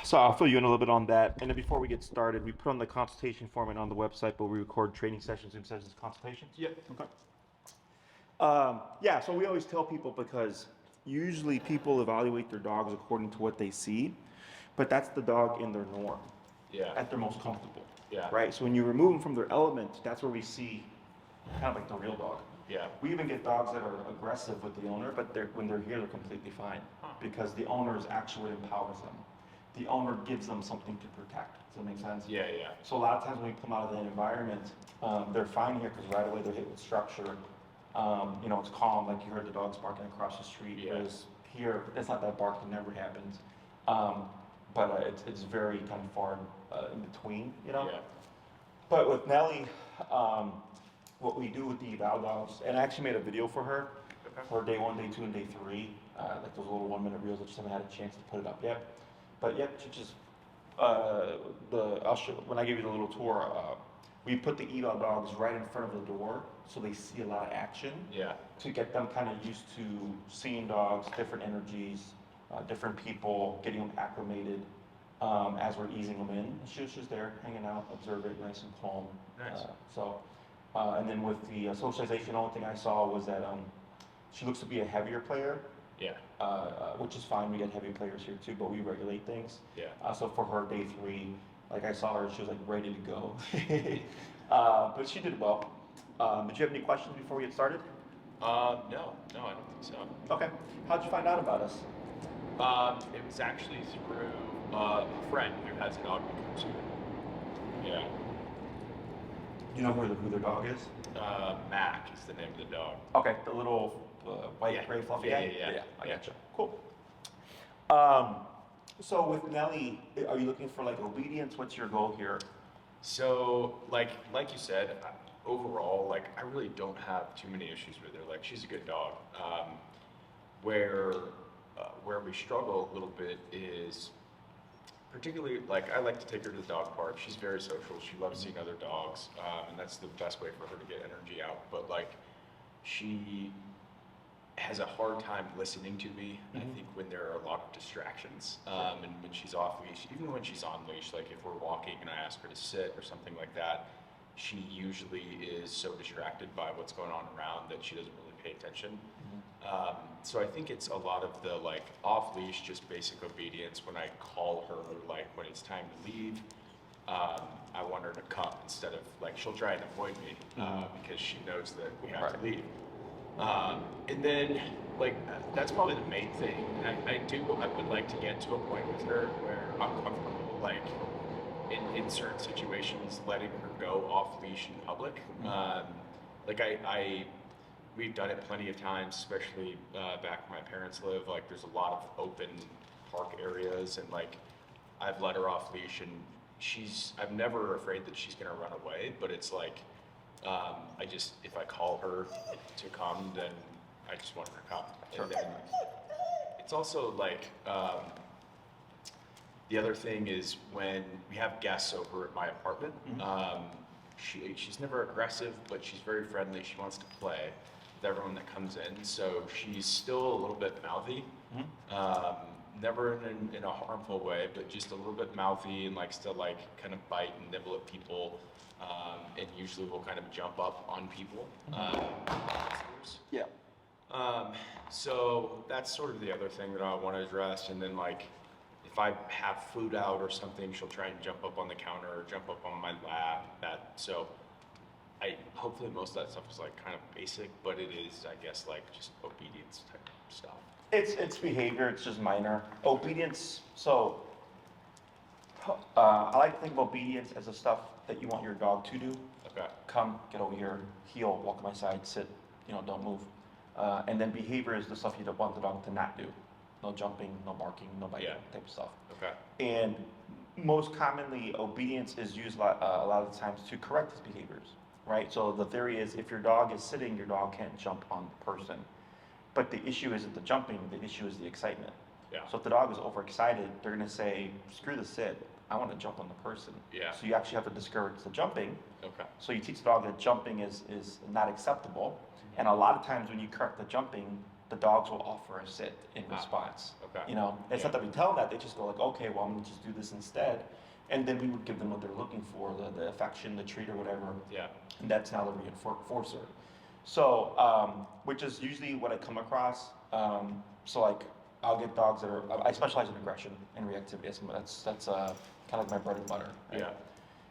So I'll fill you in a little bit on that. And then before we get started, we put on the consultation format on the website, but we record training sessions, Zoom sessions, consultations. Yep. Okay. Yeah, so we always tell people because usually people evaluate their dogs according to what they see, but that's the dog in their norm. Yeah. At their most comfortable. Yeah. Right? So when you remove them from their element, that's where we see kind of like the real dog. Yeah. We even get dogs that are aggressive with the owner, but when they're here, they're completely fine because the owner is actually what empowers them. The owner gives them something to protect. Does that make sense? Yeah, yeah. So a lot of times when we come out of that environment, they're fine here because right away they're hit with structure. It's calm, like you heard the dogs barking across the street. Yeah. Whereas here, it's not that bark that never happens. But it's very kind of far in between, Yeah. But with Nellie, what we do with the eval dogs, and I actually made a video for her, for day 1, day 2, and day 3, like those little 1-minute reels. I just haven't had a chance to put it up yet. But yep, she just I'll show when I give you the little tour. We put the eval dogs right in front of the door, so they see a lot of action. Yeah. To get them kind of used to seeing dogs, different energies, different people, getting them acclimated as we're easing them in. She was just there, hanging out, observe it, nice and calm. Nice. And then with the socialization, the only thing I saw was that she looks to be a heavier player. Yeah. Which is fine. We get heavy players here too, but we regulate things. Yeah. So for her day 3, like I saw her, she was like ready to go. But she did well. Did you have any questions before we get started? No, I don't think so. Okay. How'd you find out about us? It was actually through a friend who has a dog that comes here. Yeah. Do you know who their dog is? Mac is the name of the dog. Okay, the little white, Yeah. gray, fluffy Yeah, guy? yeah. I gotcha. Cool. So with Nellie, are you looking for like obedience? What's your goal here? So, like you said, overall, like I really don't have too many issues with her. Like she's a good dog. Where we struggle a little bit is particularly like I like to take her to the dog park. She's very social. She loves seeing other dogs, and that's the best way for her to get energy out. But like she has a hard time listening to me. I think when there are a lot of distractions, and when she's off leash, even when she's on leash, like if we're walking and I ask her to sit or something like that, she usually is so distracted by what's going on around that she doesn't really pay attention. So I think it's a lot of the like off leash, just basic obedience. When I call her, like when it's time to leave, I want her to come instead of like she'll try and avoid me because she knows that we have to leave. And then like that's probably the main thing. I would like to get to a point with her where I'm comfortable like in certain situations letting her go off leash in public. We've done it plenty of times, especially back where my parents live. Like there's a lot of open park areas, and like I've let her off leash, and I'm never afraid that she's gonna run away. But it's like if I call her to come, then I just want her to come. Sure. And then it's also like the other thing is when we have guests over at my apartment. She's never aggressive, but she's very friendly. She wants to play with everyone that comes in. So she's still a little bit mouthy, never in a harmful way, but just a little bit mouthy and likes to like kind of bite and nibble at people, and usually will kind of jump up on people. Yeah. So that's sort of the other thing that I want to address. And then like if I have food out or something, she'll try and jump up on the counter or jump up on my lap. So hopefully most of that stuff is like kind of basic, but it is, I guess, like just obedience type stuff. It's behavior. It's just minor obedience. So I like to think of obedience as the stuff that you want your dog to do. Okay. Come, get over here, heel, walk on my side, sit. Don't move. And then behavior is the stuff you don't want the dog to not do. No jumping, no barking, no biting, type of stuff. Okay. And most commonly, obedience is used a lot of the times to correct his behaviors, right? So the theory is if your dog is sitting, your dog can't jump on the person. But the issue isn't the jumping, the issue is the excitement. Yeah. So if the dog is overexcited, they're gonna say, screw the sit, I wanna jump on the person. Yeah. So you actually have to discourage the jumping. Okay. So you teach the dog that jumping is not acceptable. And a lot of times when you correct the jumping, the dogs will offer a sit in response. Okay. You know, it's not that we tell them that, they just go like, okay, well, I'm gonna just do this instead. And then we would give them what they're looking for, the affection, the treat or whatever. Yeah. And that's now the reinforcer. So, which is usually what I come across. So like, I'll get dogs that are, I specialize in aggression and reactivity. That's kind of like my bread and butter. Right? Yeah.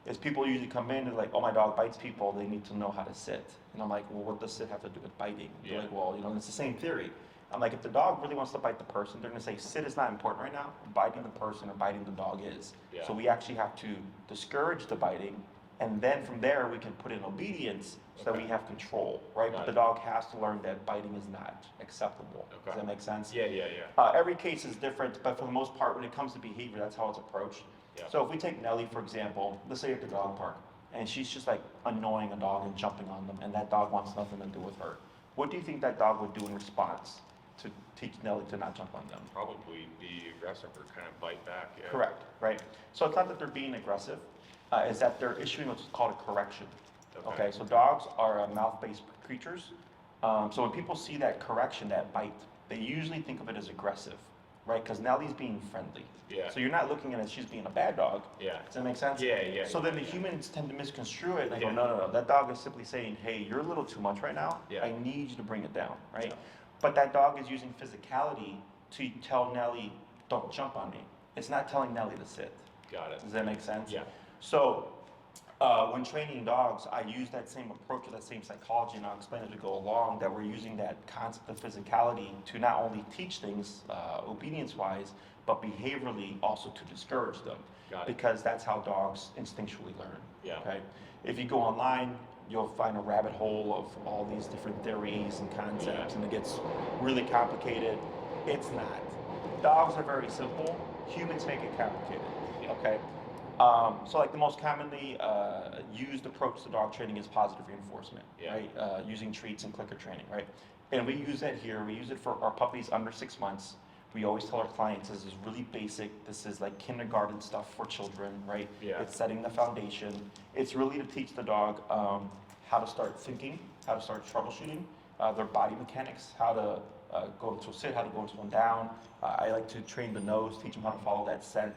Is people usually come in and like, oh, my dog bites people, they need to know how to sit. And I'm like, well, what does sit have to do with biting? Yeah. They're like, well, you know, and it's the same theory. I'm like, if the dog really wants to bite the person, they're gonna say sit is not important right now. Biting the person or biting the dog is. Yeah. So we actually have to discourage the biting, and then from there we can put in obedience so that we have control, right? But the dog has to learn that biting is not acceptable. Does that make sense? Yeah. Every case is different, but for the most part, when it comes to behavior, that's how it's approached. Yeah. So if we take Nellie, for example, let's say at the dog park, and she's just like annoying a dog and jumping on them, and that dog wants nothing to do with her. What do you think that dog would do in response to teach Nellie to not jump on them? Probably be aggressive or kind of bite back. Yeah. Correct, right? So it's not that they're being aggressive, is that they're issuing what's called a correction. Okay, so dogs are mouth-based creatures. So when people see that correction, that bite, they usually think of it as aggressive, right? Because Nellie's being friendly. Yeah. So you're not looking at it as she's being a bad dog. Yeah. Does that make sense? Yeah. So then the humans tend to misconstrue it and they go, no, that dog is simply saying, hey, you're a little too much right now. Yeah. I need you to bring it down, right? Yeah. But that dog is using physicality to tell Nellie, don't jump on me. It's not telling Nellie to sit. Got it. Does that make sense? Yeah. So when training dogs, I use that same approach or that same psychology, and I'll explain as we go along that we're using that concept of physicality to not only teach things obedience-wise, but behaviorally also to discourage them. Got it. Because that's how dogs instinctually learn. Yeah. Okay. If you go online, you'll find a rabbit hole of all these different theories and concepts, and it gets really complicated. It's not. Dogs are very simple. Humans make it complicated. Okay. So like the most commonly used approach to dog training is positive reinforcement, right? Using treats and clicker training, right? And we use that here. We use it for our puppies under 6 months. We always tell our clients this is really basic. This is like kindergarten stuff for children, right? Yeah. It's setting the foundation. It's really to teach the dog how to start thinking, how to start troubleshooting, their body mechanics, how to go into a sit, how to go into one down. I like to train the nose, teach them how to follow that scent.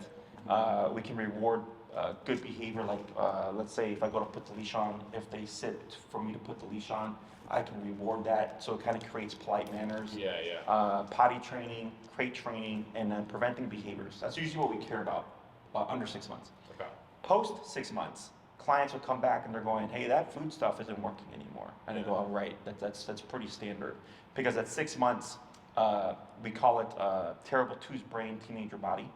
We can reward good behavior, like let's say if I go to put the leash on, if they sit for me to put the leash on, I can reward that, so it kind of creates polite manners. Potty training, crate training, and then preventing behaviors. That's usually what we care about under 6 months. Okay. Post 6 months, clients will come back and they're going, hey, that food stuff isn't working anymore. And I go, oh, right, that's pretty standard. Because at 6 months, we call it terrible twos brain, teenager body.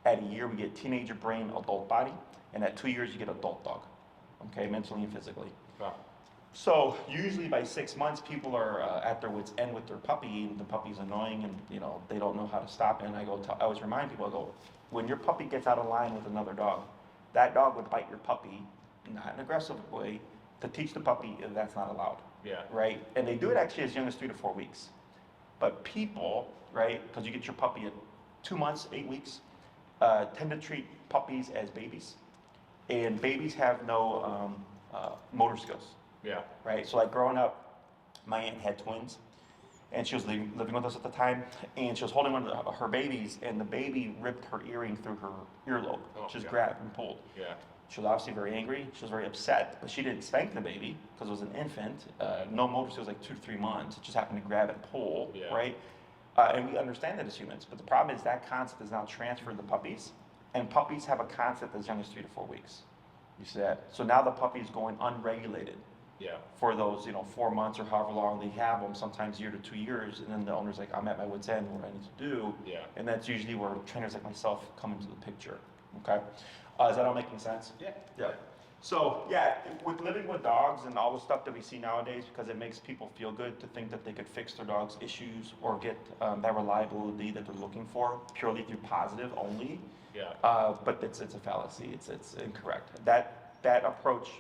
At a year, we get teenager brain, adult body. And at 2 years, you get adult dog, okay, mentally and physically. Okay. So usually by 6 months, people are at their wits' end with their puppy, and the puppy's annoying, and they don't know how to stop it. And I always remind people, I go, when your puppy gets out of line with another dog, that dog would bite your puppy, not in an aggressive way, to teach the puppy that's not allowed. Yeah. Right? And they do it actually as young as 3 to 4 weeks. But people, right, because you get your puppy at 2 months, 8 weeks, tend to treat puppies as babies. And babies have no motor skills. Yeah. Right? So like growing up, my aunt had twins, and she was living with us at the time, and she was holding one of her babies, and the baby ripped her earring through her earlobe. Just grabbed and pulled. Yeah. She was obviously very angry. She was very upset, but she didn't spank the baby because it was an infant. No motor skills, like 2 to 3 months. It just happened to grab and pull, right? And we understand that as humans, but the problem is that concept is now transferred to puppies, and puppies have a concept as young as 3 to 4 weeks. You see that? So now the puppy is going unregulated. Yeah. For those, 4 months or however long they have them, sometimes 1 to 2 years, and then the owner's like, I'm at my wit's end, what do I need to do? Yeah. And that's usually where trainers like myself come into the picture, okay? Is that all making sense? Yeah. Yeah. So, yeah, with living with dogs and all the stuff that we see nowadays, because it makes people feel good to think that they could fix their dog's issues or get that reliability that they're looking for purely through positive only. Yeah. But it's a fallacy. It's incorrect. That approach,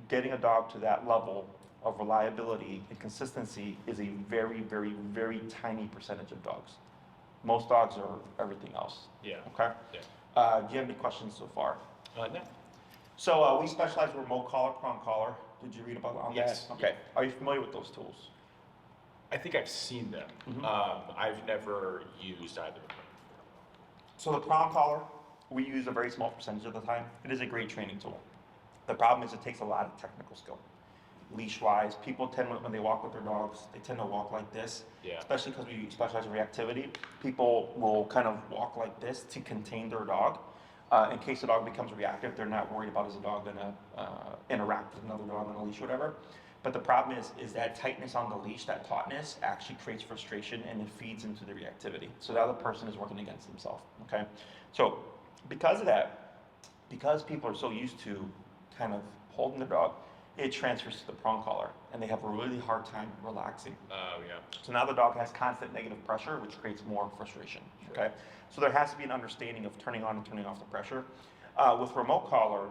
getting a dog to that level of reliability and consistency, is a very, very, very tiny percentage of dogs. Most dogs are everything else. Yeah. Okay? Yeah. Do you have any questions so far? No. So we specialize in remote collar, prong collar. Did you read about on Yes. that? Okay. Are you familiar with those tools? I think I've seen them. Mhm. I've never used either of them. So the prong collar, we use a very small percentage of the time. It is a great training tool. The problem is it takes a lot of technical skill. Leash-wise, people tend, when they walk with their dogs, they tend to walk like this. Yeah. Especially because we specialize in reactivity. People will kind of walk like this to contain their dog. In case the dog becomes reactive, they're not worried about is the dog gonna interact with another dog on a leash or whatever. But the problem is that tightness on the leash, that tautness, actually creates frustration and it feeds into the reactivity. So the other person is working against themselves, okay? So because of that, because people are so used to kind of holding their dog, it transfers to the prong collar and they have a really hard time relaxing. Oh, yeah. So now the dog has constant negative pressure, which creates more frustration, okay? So there has to be an understanding of turning on and turning off the pressure. With remote collar,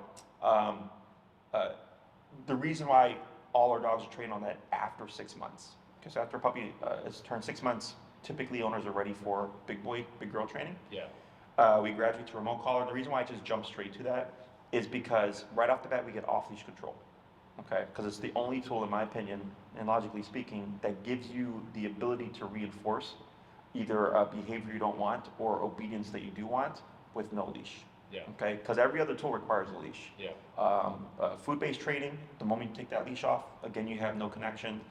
the reason why all our dogs are trained on that after 6 months, because after a puppy has turned 6 months, typically owners are ready for big boy, big girl training. Yeah. We graduate to remote collar. The reason why I just jump straight to that is because right off the bat we get off-leash control. Okay, because it's the only tool, in my opinion, and logically speaking, that gives you the ability to reinforce either a behavior you don't want or obedience that you do want with no leash. Yeah. Okay, because every other tool requires a leash. Yeah. Food-based training, the moment you take that leash off, again, you have no connection.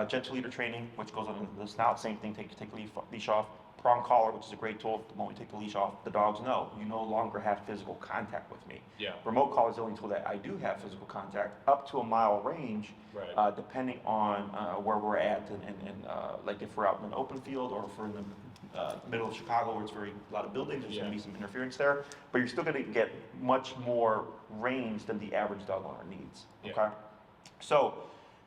Gentle leader training, which goes on the snout, same thing, take the leash off. Prong collar, which is a great tool, the moment you take the leash off, the dogs know you no longer have physical contact with me. Yeah. Remote collar is the only tool that I do have physical contact, up to a mile range, Right. depending on where we're at, and like if we're out in an open field or if we're in the middle of Chicago where it's a lot of buildings, there's going to be some interference there, but you're still going to get much more range than the average dog owner needs. Yeah. Okay, so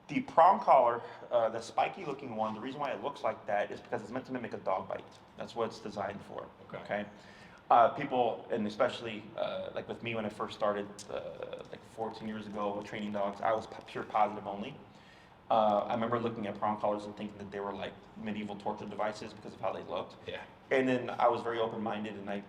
the prong collar, the spiky looking one, the reason why it looks like that is because it's meant to mimic a dog bite. That's what it's designed for. Okay. People, and especially like with me when I first started, like 14 years ago with training dogs, I was pure positive only. I remember looking at prong collars and thinking that they were like medieval torture devices because of how they looked. Yeah. And then I was very open-minded and I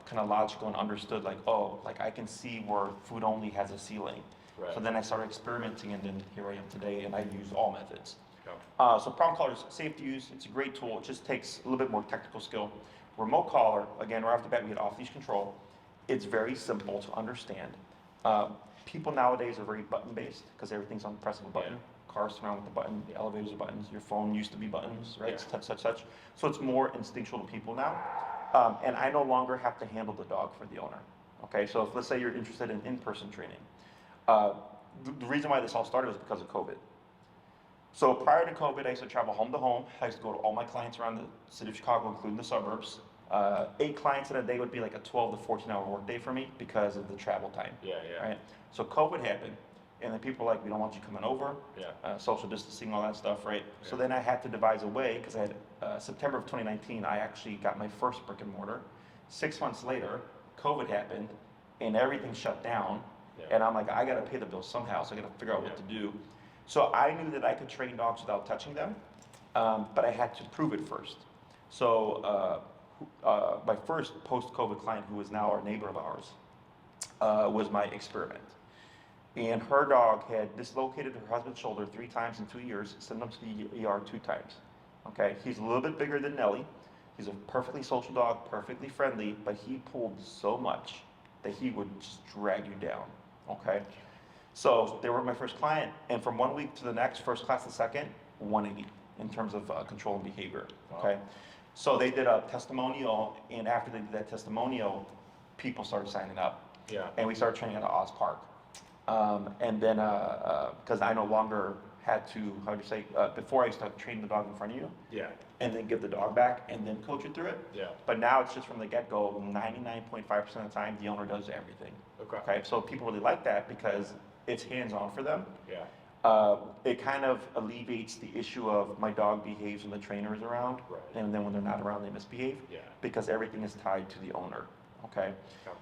kind of logical and understood like, oh, like I can see where food only has a ceiling. Right. So then I started experimenting and then here I am today and I use all methods. Okay. So prong collar is safe to use. It's a great tool. It just takes a little bit more technical skill. Remote collar, again, right off the bat, we get off-leash control. It's very simple to understand. People nowadays are very button-based because everything's on the press of a button. Yeah. Cars surround with the button. The elevators are buttons. Your phone used to be buttons, right? Yeah. It's touch, touch, touch. So it's more instinctual to people now. And I no longer have to handle the dog for the owner. Okay, so if let's say you're interested in in-person training. The reason why this all started was because of COVID. So prior to COVID, I used to travel home to home. I used to go to all my clients around the city of Chicago, including the suburbs. 8 clients in a day would be like a 12 to 14 hour workday for me because of the travel time. Yeah, yeah. Right? So COVID happened, and then people were like, we don't want you coming over. Yeah. Social distancing, all that stuff, right? Yeah. So then I had to devise a way, because I had, September of 2019, I actually got my first brick and mortar. 6 months later, COVID happened, and everything shut down. Yeah. And I'm like, I gotta pay the bills somehow, so I gotta figure out what to do. So I knew that I could train dogs without touching them, but I had to prove it first. So my first post-COVID client, who is now our neighbor of ours, was my experiment. And her dog had dislocated her husband's shoulder 3 times in 2 years, sent him to the ER 2 times. Okay, he's a little bit bigger than Nellie. He's a perfectly social dog, perfectly friendly, but he pulled so much that he would just drag you down. Okay. So they were my first client, and from 1 week to the next, first class to second, 180 in terms of control and behavior. Okay, Wow. so they did a testimonial, and after they did that testimonial, people started signing up, Yeah. and we started training at Oz Park. And then, because I no longer had to, how do you say, before I used to train the dog in front of you, Yeah. and then give the dog back, and then coach it through it. Yeah. But now it's just from the get-go, 99.5% of the time, the owner does everything. Okay. Okay, so people really like that because it's hands-on for them. Yeah. It kind of alleviates the issue of my dog behaves when the trainer is around, Right. and then when they're not around, they misbehave, Yeah. because everything is tied to the owner. Okay, Okay.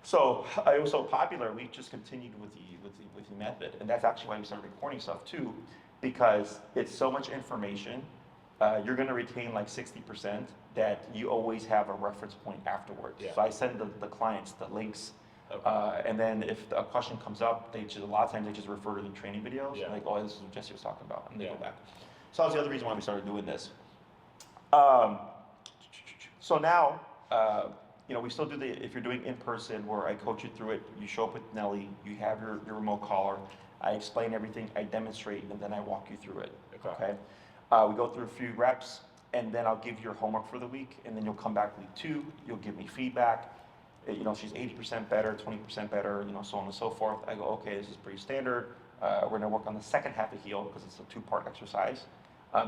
so it was so popular, we just continued with the method, and that's actually why we started recording stuff too, because it's so much information. You're going to retain like 60% that you always have a reference point afterwards. Yeah. So I send the clients the links. Okay. And then if a question comes up, a lot of times they just refer to the training videos, Yeah. like, oh, this is what Jesse was talking about, and they Yeah. go back. So that was the other reason why we started doing this. So now, we still do if you're doing in person where I coach you through it, you show up with Nellie, you have your remote collar, I explain everything, I demonstrate, and then I walk you through it. Okay? We go through a few reps, and then I'll give you your homework for the week, and then you'll come back week 2, you'll give me feedback. She's 80% better, 20% better, so on and so forth. I go, okay, this is pretty standard. We're gonna work on the second half of heel because it's a 2-part exercise.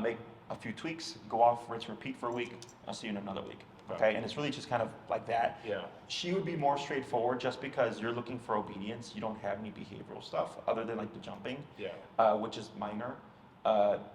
Make a few tweaks, go off, rinse, repeat for a week. I'll see you in another week. Okay, and it's really just kind of like that. Yeah. She would be more straightforward just because you're looking for obedience. You don't have any behavioral stuff other than like the jumping, which is minor.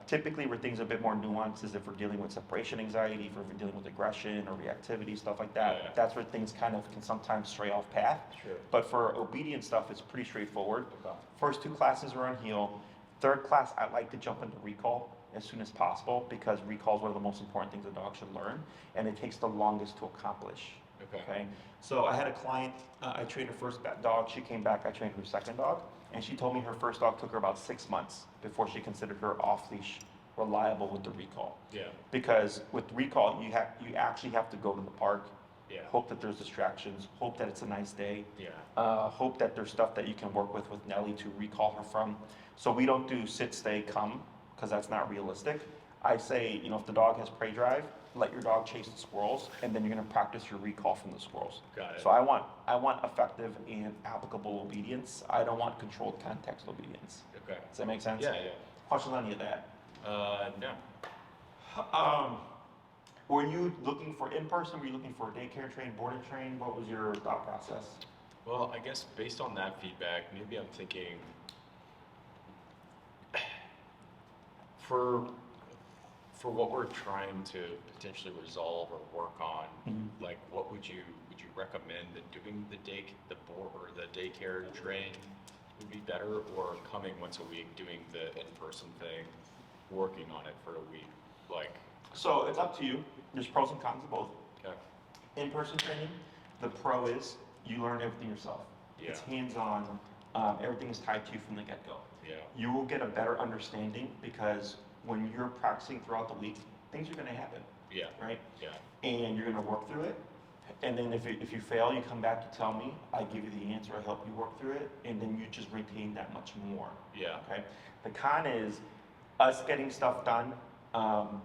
Typically where things are a bit more nuanced is if we're dealing with separation anxiety, if we're dealing with aggression or reactivity, stuff like that. Yeah. That's where things kind of can sometimes stray off path. Sure. But for obedience stuff, it's pretty straightforward. Okay. First 2 classes are on heel. Third class, I like to jump into recall as soon as possible because recall is one of the most important things a dog should learn, and it takes the longest to accomplish. Okay. So I had a client, I trained her first dog, she came back, I trained her second dog, and she told me her first dog took her about 6 months before she considered her off-leash reliable with the recall. Yeah. Because with recall, you actually have to go to the park, hope that there's distractions, hope that it's a nice day, hope that there's stuff that you can work with Nellie to recall her from. So we don't do sit, stay, come, because that's not realistic. I say, if the dog has prey drive, let your dog chase the squirrels, and then you're going to practice your recall from the squirrels. Got it. So I want effective and applicable obedience. I don't want controlled context obedience. Okay. Does that make sense? Yeah. Questions on any of that? No. Were you looking for in-person? Were you looking for daycare train, boarded train? What was your thought process? Well, I guess based on that feedback, maybe I'm thinking for what we're trying to potentially resolve or work on, like what would you recommend that doing the daycare train would be better, or coming once a week, doing the in-person thing, working on it for a week, like? So it's up to you. There's pros and cons of both. Okay. In-person training, the pro is you learn everything yourself. Yeah. It's hands-on. Everything is tied to you from the get-go. Yeah. You will get a better understanding because when you're practicing throughout the week, things are going to happen. Yeah. Right? Yeah. And you're going to work through it. And then if you fail, you come back to tell me. I give you the answer. I help you work through it. And then you just retain that much more. Yeah. Okay? The con is us getting stuff done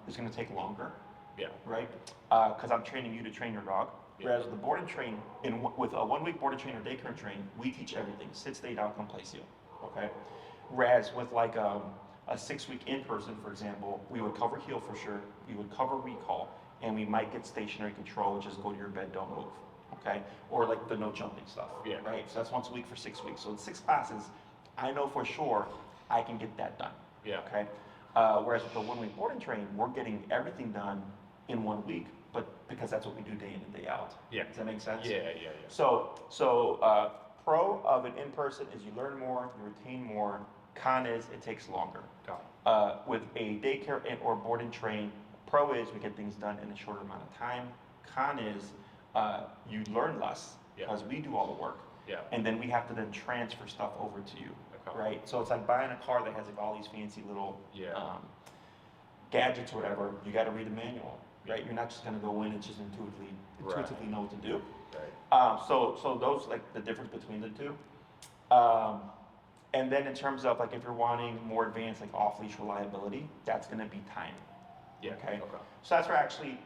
is going to take longer. Yeah. Right? Because I'm training you to train your dog. Yeah. Whereas the board and train, with a 1-week board and train or daycare train, we teach everything. Sit, stay down, come place you. Okay? Whereas with like a 6-week in-person, for example, we would cover heel for sure, we would cover recall, and we might get stationary control, which is go to your bed, don't move. Okay? Or like the no jumping stuff. Yeah. Right? So that's once a week for 6 weeks. So in 6 classes, I know for sure I can get that done. Yeah. Okay? Whereas with the 1-week board and train, we're getting everything done in 1 week, but because that's what we do day in and day out. Yeah. Does that make sense? Yeah. So pro of an in-person is you learn more, you retain more. Con is it takes longer. Got it. With a daycare and or board and train, pro is we get things done in a shorter amount of time. Con is you learn less because we do all the work. Yeah. And then we have to then transfer stuff over to you. Okay. Right? So it's like buying a car that has like all these fancy little gadgets or whatever. You got to read the manual. Right? You're not just going to go in and just intuitively know what to do. Right. So those like the difference between the two. And then in terms of like if you're wanting more advanced like off-leash reliability, that's going to be time. Yeah. Okay. So that's where actually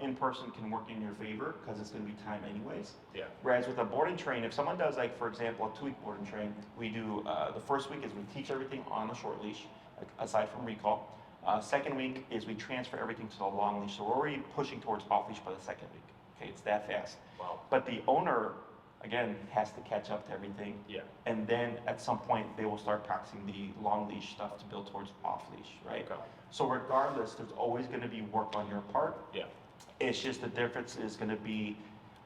in-person can work in your favor because it's going to be time anyways. Yeah. Whereas with a board and train, if someone does like for example a 2-week board and train, we do the first week is we teach everything on the short leash, like, aside from recall. Second week is we transfer everything to the long leash. So we're already pushing towards off leash by the second week. Okay, it's that fast. Wow. But the owner, again, has to catch up to everything. Yeah. And then at some point they will start practicing the long leash stuff to build towards off leash, right? Okay. So regardless, there's always going to be work on your part. Yeah. It's just the difference is going to be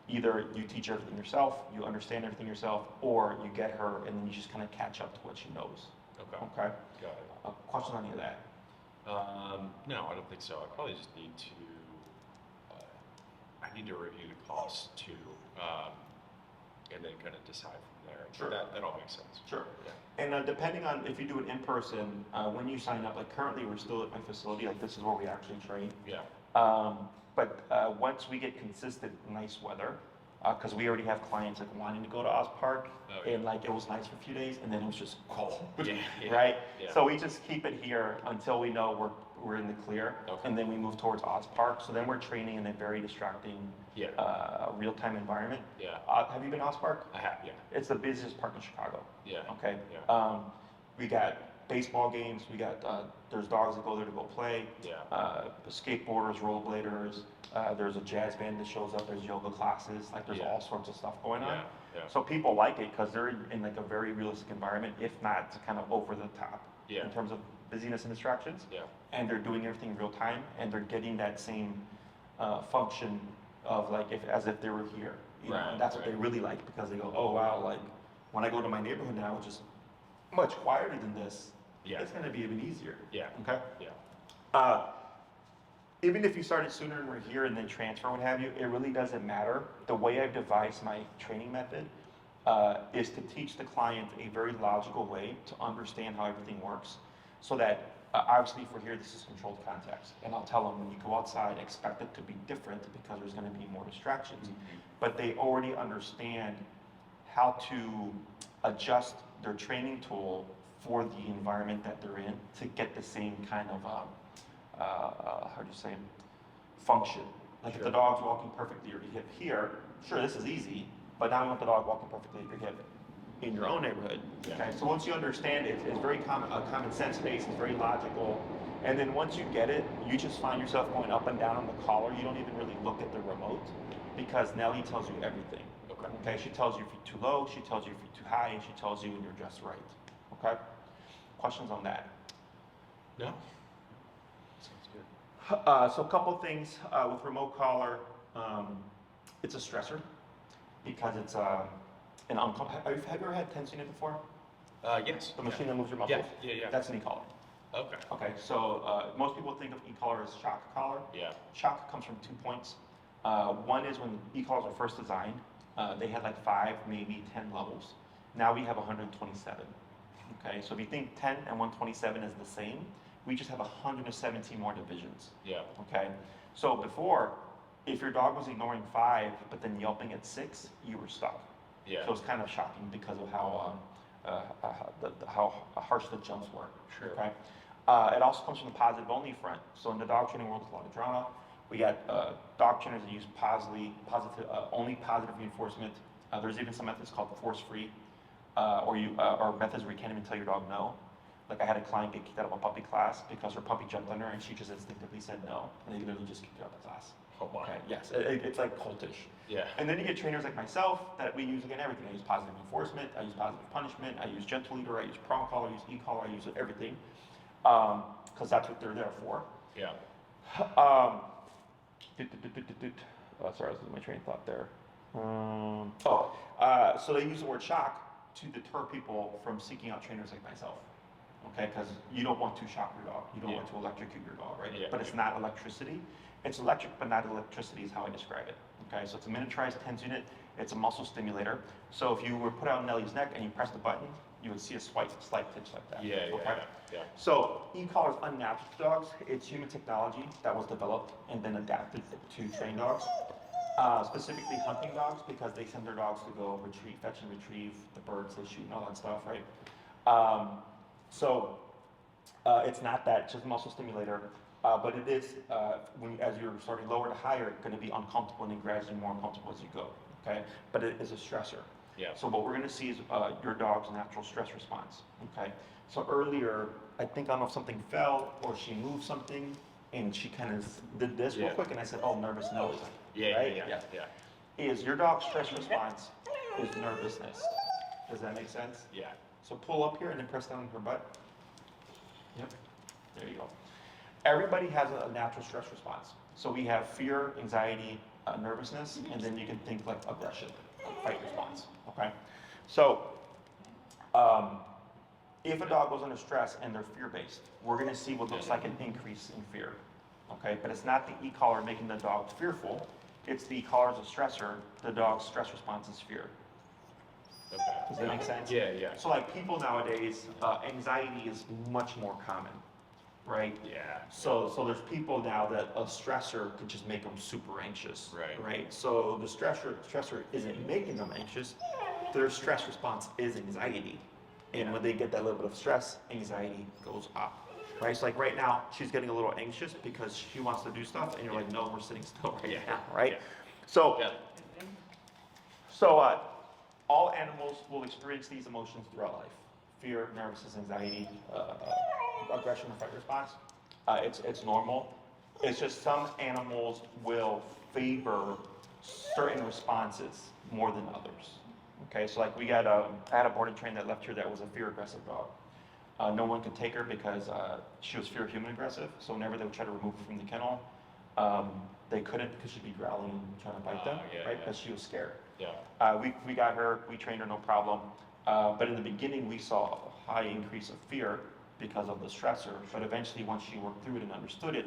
either you teach everything yourself, you understand everything yourself, or you get her and then you just kind of catch up to what she knows. Okay. Okay? Got it. A question on any of that? No, I don't think so. I probably just need to. I need to review the costs too, and then kind of decide from there. Sure. That all makes sense. Sure. Yeah. And depending on if you do it in person, when you sign up, like currently we're still at my facility, like this is where we actually train. Yeah. But once we get consistent, nice weather, because we already have clients like wanting to go to Oz Park, and like it was nice for a few days, and then it was just cold, right? Yeah. So we just keep it here until we know we're in the clear, and then we move towards Oz Park. So then we're training in a very distracting, real-time environment. Yeah. Have you been to Oz Park? I have, yeah. It's the busiest park in Chicago. Yeah. Okay. Yeah. We got baseball games. We got there's dogs that go there to go play. Yeah. Skateboarders, rollerbladers. There's a jazz band that shows up. There's yoga classes. Like there's all sorts of stuff going on. Yeah. So people like it because they're in like a very realistic environment, if not kind of over the top in terms of busyness and distractions. Yeah. And they're doing everything real time, and they're getting that same function of like as if they were here. You know? And that's what they really like, because they go, oh wow, like when I go to my neighborhood now, which is much quieter than this, it's going to be even easier. Yeah. Okay. Yeah. Even if you started sooner and we're here and then transfer, what have you, it really doesn't matter. The way I've devised my training method is to teach the client a very logical way to understand how everything works, so that obviously for here, this is controlled context. And I'll tell them when you go outside, expect it to be different because there's going to be more distractions. But they already understand how to adjust their training tool for the environment that they're in to get the same kind of, how do you say, function. Like if the dog's walking perfectly at your hip here, sure, this is easy, but now you want the dog walking perfectly at your hip in your own neighborhood. Okay, so once you understand it, it's very common sense based, it's very logical, and then once you get it, you just find yourself going up and down on the collar. You don't even really look at the remote, because Nellie tells you everything. Okay, she tells you if you're too low, she tells you if you're too high, and she tells you when you're just right. Okay, questions on that? No. Sounds good. So a couple things with remote collar. It's a stressor because it's an uncomfortable. Have you ever had tension before? Yes. The machine that moves your muscles? Yeah. That's an e-collar. Okay. Okay, so most people think of e-collar as shock collar. Yeah. Shock comes from 2 points. One is when e-collars were first designed, they had like 5, maybe 10 levels. Now we have 127. Okay, so if you think 10 and 127 is the same, we just have 117 more divisions. Yeah. Okay, so before, if your dog was ignoring 5 but then yelping at 6, you were stuck. Yeah. So it's kind of shocking because of how how harsh the jumps were. Sure. Okay. It also comes from the positive only front. So in the dog training world, there's a lot of drama. We got dog trainers that use only positive reinforcement. There's even some methods called force-free, or methods where you can't even tell your dog no. Like I had a client get kicked out of a puppy class because her puppy jumped on her and she just instinctively said no, and they literally just kicked her out of the class. Oh my. Okay. Yes, it's like cultish. Yeah. And then you get trainers like myself that we use again everything. I use positive reinforcement, I use positive punishment, I use gentle leader, I use prong collar, I use e-collar, I use everything, because that's what they're there for. Yeah. Sorry, I was losing my train of thought there. So they use the word shock to deter people from seeking out trainers like myself. Okay, because you don't want to shock your dog. You don't want to electrocute your dog, right? Yeah. But it's not electricity. It's electric, but not electricity is how I describe it. Okay, so it's a miniaturized TENS unit. It's a muscle stimulator. So if you were put out Nellie's neck and you press the button, you would see a slight pitch like that. Yeah. So e-collar is unnatural to dogs. It's human technology that was developed and then adapted to train dogs, specifically hunting dogs, because they send their dogs to go fetch and retrieve the birds they shoot and all that stuff, right? It's not that, it's just a muscle stimulator, but it is, as you're starting lower to higher, going to be uncomfortable and then gradually more uncomfortable as you go, okay? But it is a stressor. Yeah. So what we're going to see is your dog's natural stress response, okay? So earlier, I don't know if something fell or she moved something and she kind of did this real quick and I said, oh, nervous nose. Yeah. Is your dog's stress response is nervousness. Does that make sense? Yeah. So pull up here and then press down on her butt. Yep, there you go. Everybody has a natural stress response. So we have fear, anxiety, nervousness, and then you can think like aggression, fight response, okay? So if a dog goes under stress and they're fear-based, we're gonna see what looks like an increase in fear, okay? But it's not the e-collar making the dog fearful, it's the e-collar as a stressor, the dog's stress response is fear. Okay. Does that make sense? Yeah. So like people nowadays, anxiety is much more common, right? Yeah. So there's people now that a stressor could just make them super anxious, Right. right? So the stressor isn't making them anxious. Their stress response is anxiety. And when they get that little bit of stress, anxiety goes up. Right? So like right now, she's getting a little anxious because she wants to do stuff, and you're like, no, we're sitting still right now, right? Yeah. So, Yeah. so all animals will experience these emotions throughout life: fear, nervousness, anxiety, aggression, or fight response. It's normal. It's just some animals will favor certain responses more than others. Okay, so like I had a board and train that left here that was a fear aggressive dog. No one could take her because she was fear human aggressive. So whenever they would try to remove her from the kennel, they couldn't because she'd be growling and trying to bite them, right? Because she was scared. Yeah. We got her, we trained her, no problem. But in the beginning, we saw a high increase of fear because of the stressor. But eventually, once she worked through it and understood it,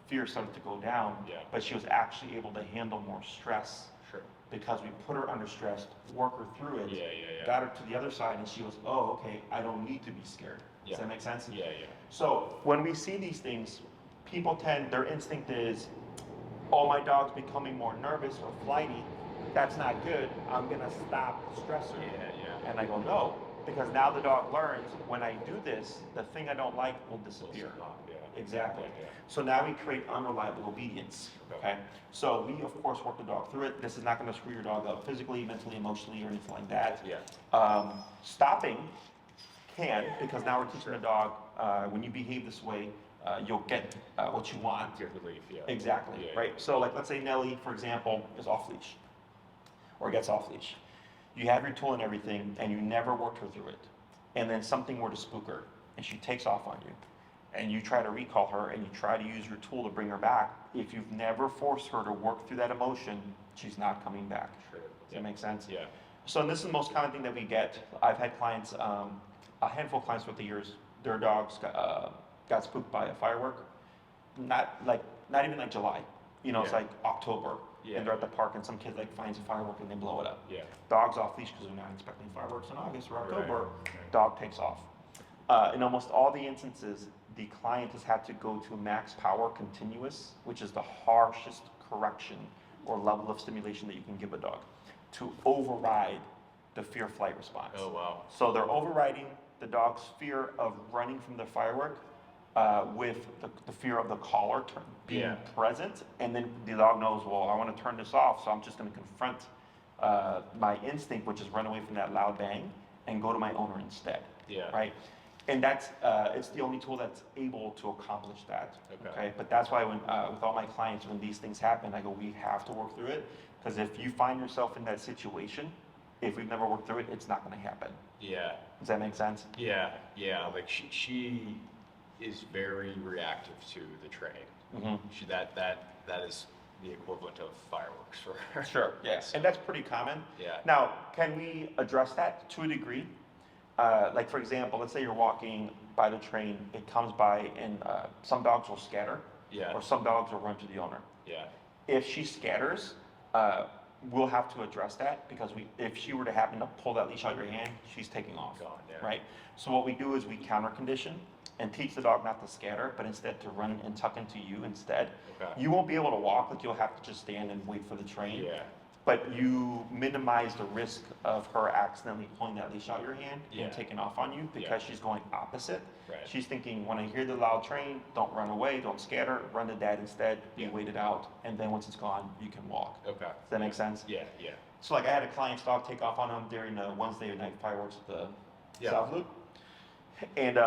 fear started to go down. Yeah. But she was actually able to handle more stress. Sure. Because we put her under stress, work her through it, Yeah. got her to the other side, and she was, oh, okay, I don't need to be scared. Does that make sense? Yeah. So when we see these things, people their instinct is, oh, my dog's becoming more nervous or flighty. That's not good. I'm gonna stop the stressor. Yeah. And I go, no, because now the dog learns when I do this, the thing I don't like will disappear. Yeah. Exactly. Yeah. So now we create unreliable obedience. Okay. So we of course work the dog through it. This is not going to screw your dog up physically, mentally, emotionally, or anything like that. Yeah. Stopping can, because now we're teaching the dog when you behave this way, you'll get what you want. Get relief. Yeah. Exactly. Yeah. Right. So like let's say Nellie, for example, is off leash or gets off leash. You have your tool and everything, and you never worked her through it. And then something were to spook her, and she takes off on you. And you try to recall her, and you try to use your tool to bring her back. If you've never forced her to work through that emotion, she's not coming back. Sure. Does that make sense? Yeah. So this is the most common thing that we get. I've had clients, a handful of clients with the years, their dogs got spooked by a firework. Not even like July. It's Yeah. like October. Yeah. And they're at the park, and some kid finds a firework and they blow it up. Yeah. Dog's off leash because they're not expecting fireworks in August or October. Right. Dog takes off. In almost all the instances, the client has had to go to max power continuous, which is the harshest correction or level of stimulation that you can give a dog, to override the fear flight response. Oh wow. So they're overriding the dog's fear of running from the firework with the fear of the caller being present, and then the dog knows, well, I want to turn this off, so I'm just going to confront my instinct, which is run away from that loud bang, and go to my owner instead. Yeah. Right? And that's it's the only tool that's able to accomplish that. Okay. But that's why when with all my clients, when these things happen, I go, we have to work through it, because if you find yourself in that situation, if we've never worked through it, it's not going to happen. Yeah. Does that make sense? Yeah. Like she is very reactive to the train. Mm-hmm. That is the equivalent of fireworks for her. Sure. Yes. And that's pretty common. Yeah. Now, can we address that to a degree? Like for example, let's say you're walking by the train, it comes by, and some dogs will scatter. Yeah. Or some dogs will run to the owner. Yeah. If she scatters, we'll have to address that, because if she were to happen to pull that leash out of your hand, she's taking off. Gone, yeah. Right? So what we do is we counter condition and teach the dog not to scatter, but instead to run and tuck into you instead. Okay. You won't be able to walk, like you'll have to just stand and wait for the train. Yeah. But you minimize the risk of her accidentally pulling that leash out of your hand Yeah. and taking off on you, because she's going opposite. Right. She's thinking, when I hear the loud train, don't run away, don't scatter, run to dad instead, be waited out, and then once it's gone, you can walk. Okay. Does that make sense? Yeah. So like I had a client's dog take off on him during the Wednesday night fireworks at the South Loop. And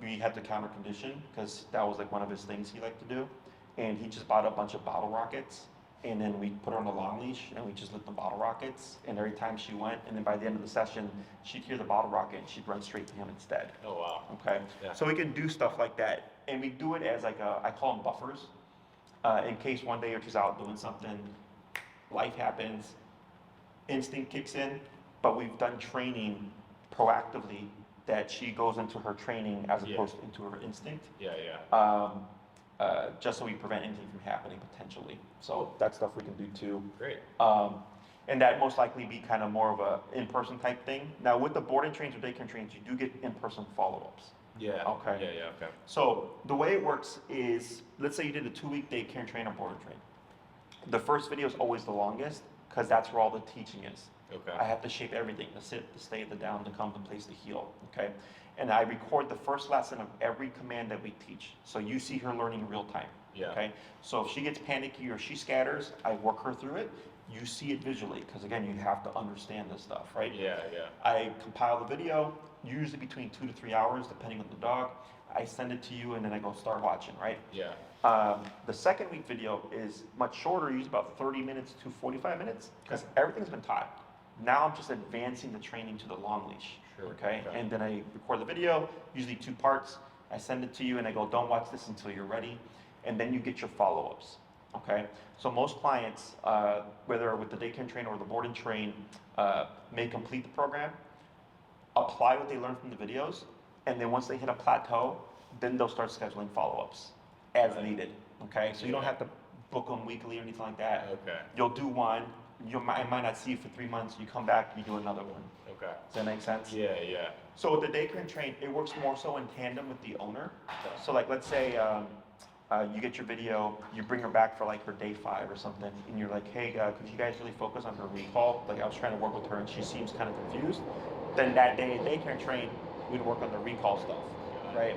we had to counter condition, because that was like one of his things he liked to do. And he just bought a bunch of bottle rockets. And then we put her on a long leash, and we just lit the bottle rockets. And every time she went, and then by the end of the session, she'd hear the bottle rocket, and she'd run straight to him instead. Oh wow. Okay? Yeah. So we can do stuff like that. And we do it as like I call them buffers. In case one day or two's out doing something, life happens, instinct kicks in, but we've done training proactively that she goes into her training as opposed to into her instinct. Yeah. Just so we prevent anything from happening potentially. So that's stuff we can do too. Great. And that most likely be kind of more of a in-person type thing. Now with the boarding trains or daycare trains, you do get in-person follow-ups. Yeah. Okay. Yeah, yeah, okay. So the way it works is, let's say you did a 2-week daycare and train or board and train. The first video is always the longest because that's where all the teaching is. Okay. I have to shape everything, the sit, the stay, the down, the come, the place, the heel, okay? And I record the first lesson of every command that we teach. So you see her learning in real time, Yeah. okay? So if she gets panicky or she scatters, I work her through it. You see it visually, because again, you have to understand this stuff, right? Yeah, yeah. I compile the video, usually between 2 to 3 hours, depending on the dog. I send it to you and then I go start watching, right? Yeah. The second week video is much shorter, usually about 30 minutes to 45 minutes, because everything's been taught. Now I'm just advancing the training to the long leash, Sure, okay? okay. And then I record the video, usually 2 parts. I send it to you and I go, don't watch this until you're ready. And then you get your follow-ups, okay? So most clients, whether with the daycare and train or the board and train, may complete the program, apply what they learned from the videos, and then once they hit a plateau, then they'll start scheduling follow-ups as needed, okay? So you don't have to book them weekly or anything like that. Okay. You'll do one, I might not see you for 3 months, you come back, you do another one. Okay. Does that make sense? Yeah, yeah. So with the daycare and train, it works more so in tandem with the owner. So like, let's say you get your video, you bring her back for like her day 5 or something, and you're like, hey, could you guys really focus on her recall? Like I was trying to work with her and she seems kind of confused. Then that day at daycare and train, we'd work on the recall stuff, right?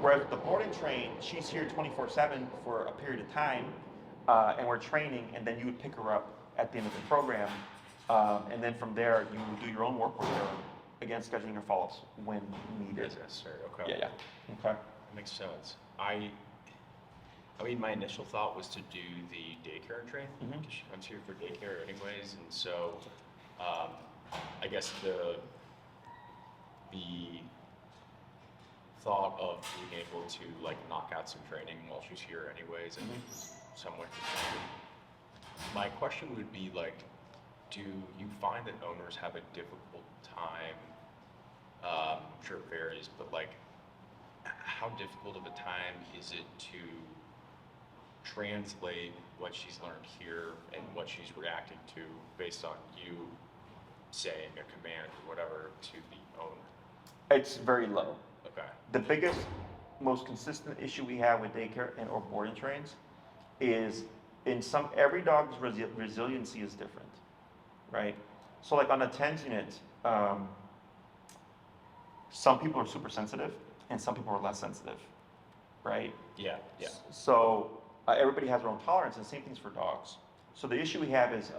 Whereas the board and train, she's here 24/7 for a period of time, and we're training, and then you would pick her up at the end of the program, and then from there, you would do your own work with her, again, scheduling your follow-ups when needed. As necessary, okay. Yeah, yeah, okay. That makes sense. I mean, my initial thought was to do the daycare and train, because she comes here for daycare anyways, and so, I guess the thought of being able to like knock out some training while she's here anyways and somewhat competitive. My question would be like, do you find that owners have a difficult time, I'm sure it varies, but like how difficult of a time is it to translate what she's learned here and what she's reacting to based on you saying a command or whatever to the owner? It's very low. Okay. The biggest, most consistent issue we have with daycare and or boarding trains is every dog's resiliency is different, right? So like on a TENS unit, some people are super sensitive and some people are less sensitive, right? Yeah, yeah. So everybody has their own tolerance, and same things for dogs. So the issue we have is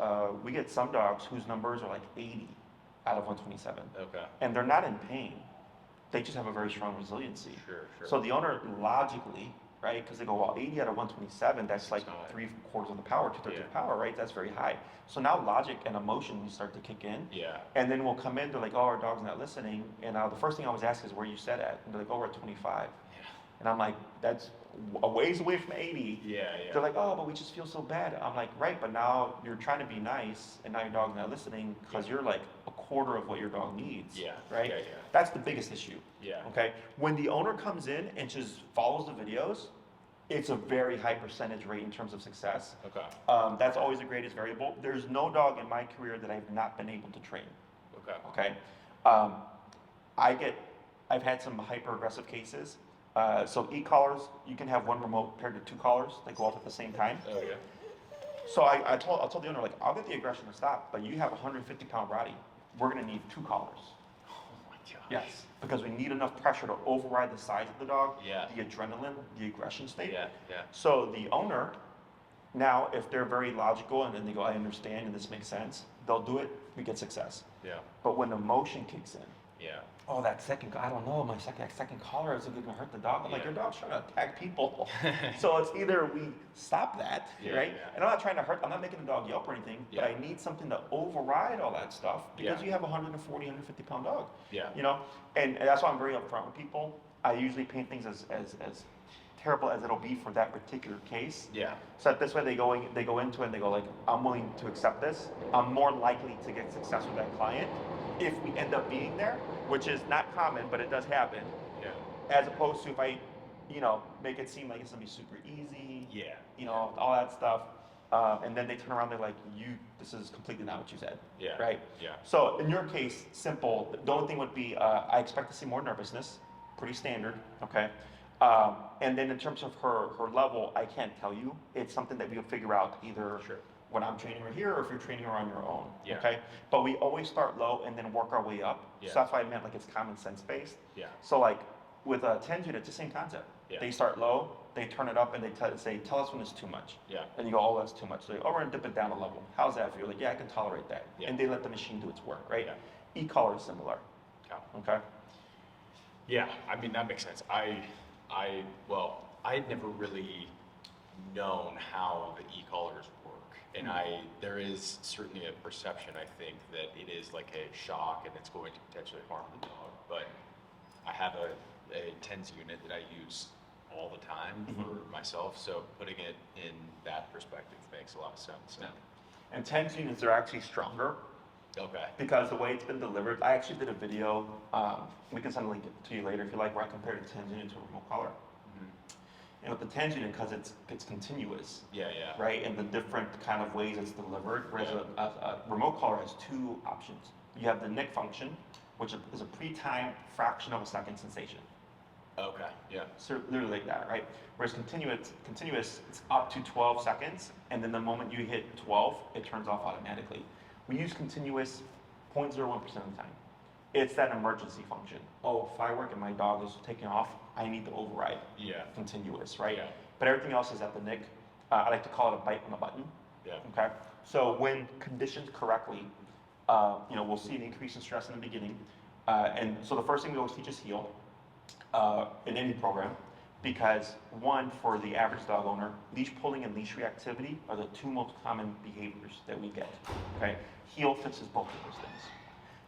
we get some dogs whose numbers are like 80 out of 127. Okay. And they're not in pain. They just have a very strong resiliency. Sure, sure. So the owner logically, right, because they go, well, 80 out of 127, that's like 3/4 of the power, 2/3 of the power, right? That's very high. So now logic and emotion start to kick in. Yeah. And then we'll come in, they're like, oh, our dog's not listening. And the first thing I always ask is where you set at. And they're like, oh, we're at 25. Yeah. And I'm like, that's a ways away from 80. Yeah, yeah. They're like, oh, but we just feel so bad. I'm like, right, but now you're trying to be nice, and now your dog's not listening because you're like a quarter of what your dog needs. Yeah. Right? Yeah, yeah. That's the biggest issue. Yeah. Okay? When the owner comes in and just follows the videos, it's a very high percentage rate in terms of success. Okay. That's always the greatest variable. There's no dog in my career that I've not been able to train. Okay. Okay? I've had some hyper-aggressive cases. So e-collars, you can have one remote paired to 2 collars that go off at the same time. Oh, yeah. So I told the owner, like, I'll get the aggression to stop, but you have a 150-pound body. We're gonna need 2 collars. Oh my gosh. Yes. Because we need enough pressure to override the size of the dog, Yeah. the adrenaline, the aggression state. Yeah, yeah. So the owner, now, if they're very logical and then they go, I understand and this makes sense, they'll do it, we get success. Yeah. But when emotion kicks in, Yeah. oh, that second, I don't know, that second collar is gonna hurt the dog. I'm like, Yeah. your dog's trying to attack people. So it's either we stop that, Yeah, right? yeah. And I'm not trying to hurt, I'm not making the dog yelp or anything, but Yeah. I need something to override all that stuff because Yeah. you have a 140, 150-pound dog. Yeah. You know, and that's why I'm very upfront with people. I usually paint things as terrible as it'll be for that particular case. Yeah. So that this way they go into it and they go like, I'm willing to accept this. I'm more likely to get success with that client if we end up being there, which is not common, but it does happen. Yeah. As opposed to if I, make it seem like it's gonna be super easy. Yeah. All that stuff. And then they turn around, they're like, this is completely not what you said. Yeah. Right? Yeah. So in your case, simple. The only thing would be, I expect to see more nervousness, pretty standard, okay? And then in terms of her level, I can't tell you. It's something that we'll figure out either Sure. when I'm training her here or if you're training her on your own, Yeah. okay? But we always start low and then work our way up. Yeah. So that's why I meant like it's common sense based. Yeah. So like with a 10 unit, it's the same concept. Yeah. They start low, they turn it up, and they say, tell us when it's too much. Yeah. And you go, oh, that's too much. So, oh, we're gonna dip it down a level. How's that for you? Like, yeah, I can tolerate that. Yeah. And they let the machine do its work, right? Yeah. E-collar is similar, Yeah. okay? Yeah, I mean, that makes sense. Well, I had never really known how the e-collars work. And there is certainly a perception, I think, that it is like a shock and it's going to potentially harm the dog. But I have a TENS unit that I use all the time for myself. So putting it in that perspective makes a lot of sense. Yeah. And 10 units are actually stronger Okay. because the way it's been delivered, I actually did a video, we can send a link to you later if you like, where I compared the 10 unit to a remote collar. And with the 10 unit, because it's continuous, Yeah, yeah. right? And the different kind of ways it's delivered, whereas a remote collar has two options. You have the nick function, which is a pre-timed fraction of a second sensation. Okay, yeah. So literally like that, right? Whereas continuous, it's up to 12 seconds, and then the moment you hit 12, it turns off automatically. We use continuous 0.01% of the time. It's that emergency function. Oh, firework and my dog is taking off, I need to override. Yeah. Continuous, right? Yeah. But everything else is at the nick. I like to call it a bite on the button. Yeah. Okay. So when conditioned correctly, we'll see an increase in stress in the beginning. And so the first thing we always teach is heal in any program, because one, for the average dog owner, leash pulling and leash reactivity are the two most common behaviors that we get. Okay. Heal fixes both of those things.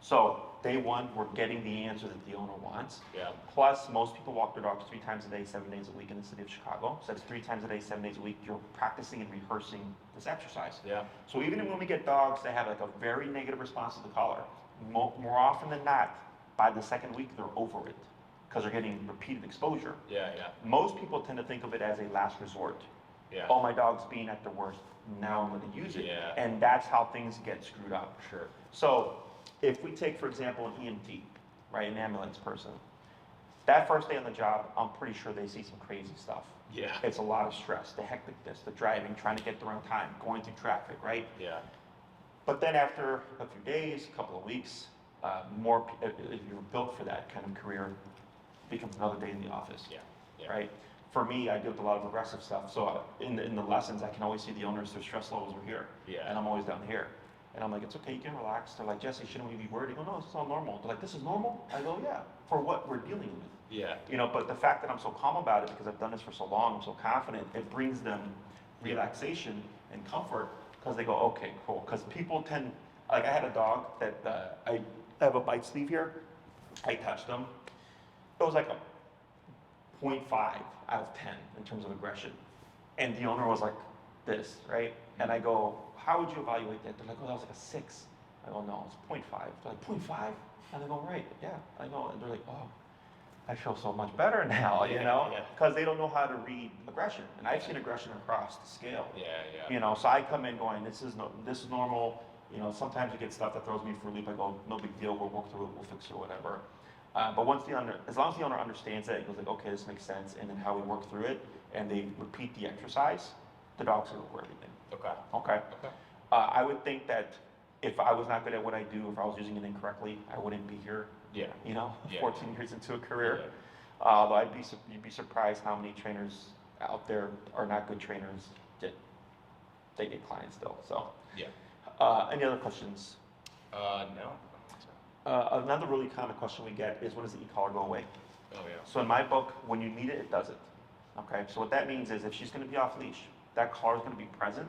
So day one, we're getting the answer that the owner wants. Yeah. Plus, most people walk their dogs 3 times a day, 7 days a week in the city of Chicago. So that's 3 times a day, 7 days a week. You're practicing and rehearsing this exercise. Yeah. So even when we get dogs that have like a very negative response to the collar, more often than not, by the second week, they're over it because they're getting repeated exposure. Yeah, yeah. Most people tend to think of it as a last resort. Yeah. Oh, my dog's being at their worst. Now I'm going to use it. Yeah. And that's how things get screwed up. Sure. So if we take, for example, an EMT, right, an ambulance person, that first day on the job, I'm pretty sure they see some crazy stuff. Yeah. It's a lot of stress, the hecticness, the driving, trying to get there on time, going through traffic, right? Yeah. But then after a few days, a couple of weeks, if you're built for that kind of career, it becomes another day in the office. Yeah. Yeah. Right? For me, I deal with a lot of aggressive stuff, so in the lessons, I can always see the owners, their stress levels are here. Yeah. And I'm always down here. And I'm like, it's okay, you can relax. They're like, Jesse, shouldn't we be worried? I go, no, this is all normal. They're like, this is normal? I go, yeah, for what we're dealing with. Yeah. But the fact that I'm so calm about it, because I've done this for so long, I'm so confident, it brings them relaxation and comfort, because they go, okay, cool. Because people tend, like I had a dog that I have a bite sleeve here. I touched him. It was like a 0.5 out of 10 in terms of aggression. And the owner was like this, right? And I go, how would you evaluate that? They're like, oh, that was like a 6. I go, no, it's 0.5. They're like, 0.5? And I go, right, yeah, I know. And they're like, oh, I feel so much better now, Yeah. Because they don't know how to read aggression. And I've seen aggression across the scale. Yeah, yeah. So I come in going, this is normal. Sometimes you get stuff that throws me for a loop. I go, no big deal, we'll work through it, we'll fix it, whatever. But as long as the owner understands it, he goes like, okay, this makes sense, and then how we work through it, and they repeat the exercise, the dog's gonna work everything. Okay. Okay. I would think that if I was not good at what I do, if I was using it incorrectly, I wouldn't be here. Yeah. Yeah. 14 years into a Yeah. career. Although you'd be surprised how many trainers out there are not good trainers. They get clients still. So. Yeah. Any other questions? No. Another really common question we get is, when does the e-collar go away? Oh, yeah. So in my book, when you need it, it does it. Okay, so what that means is if she's going to be off leash, that collar is going to be present.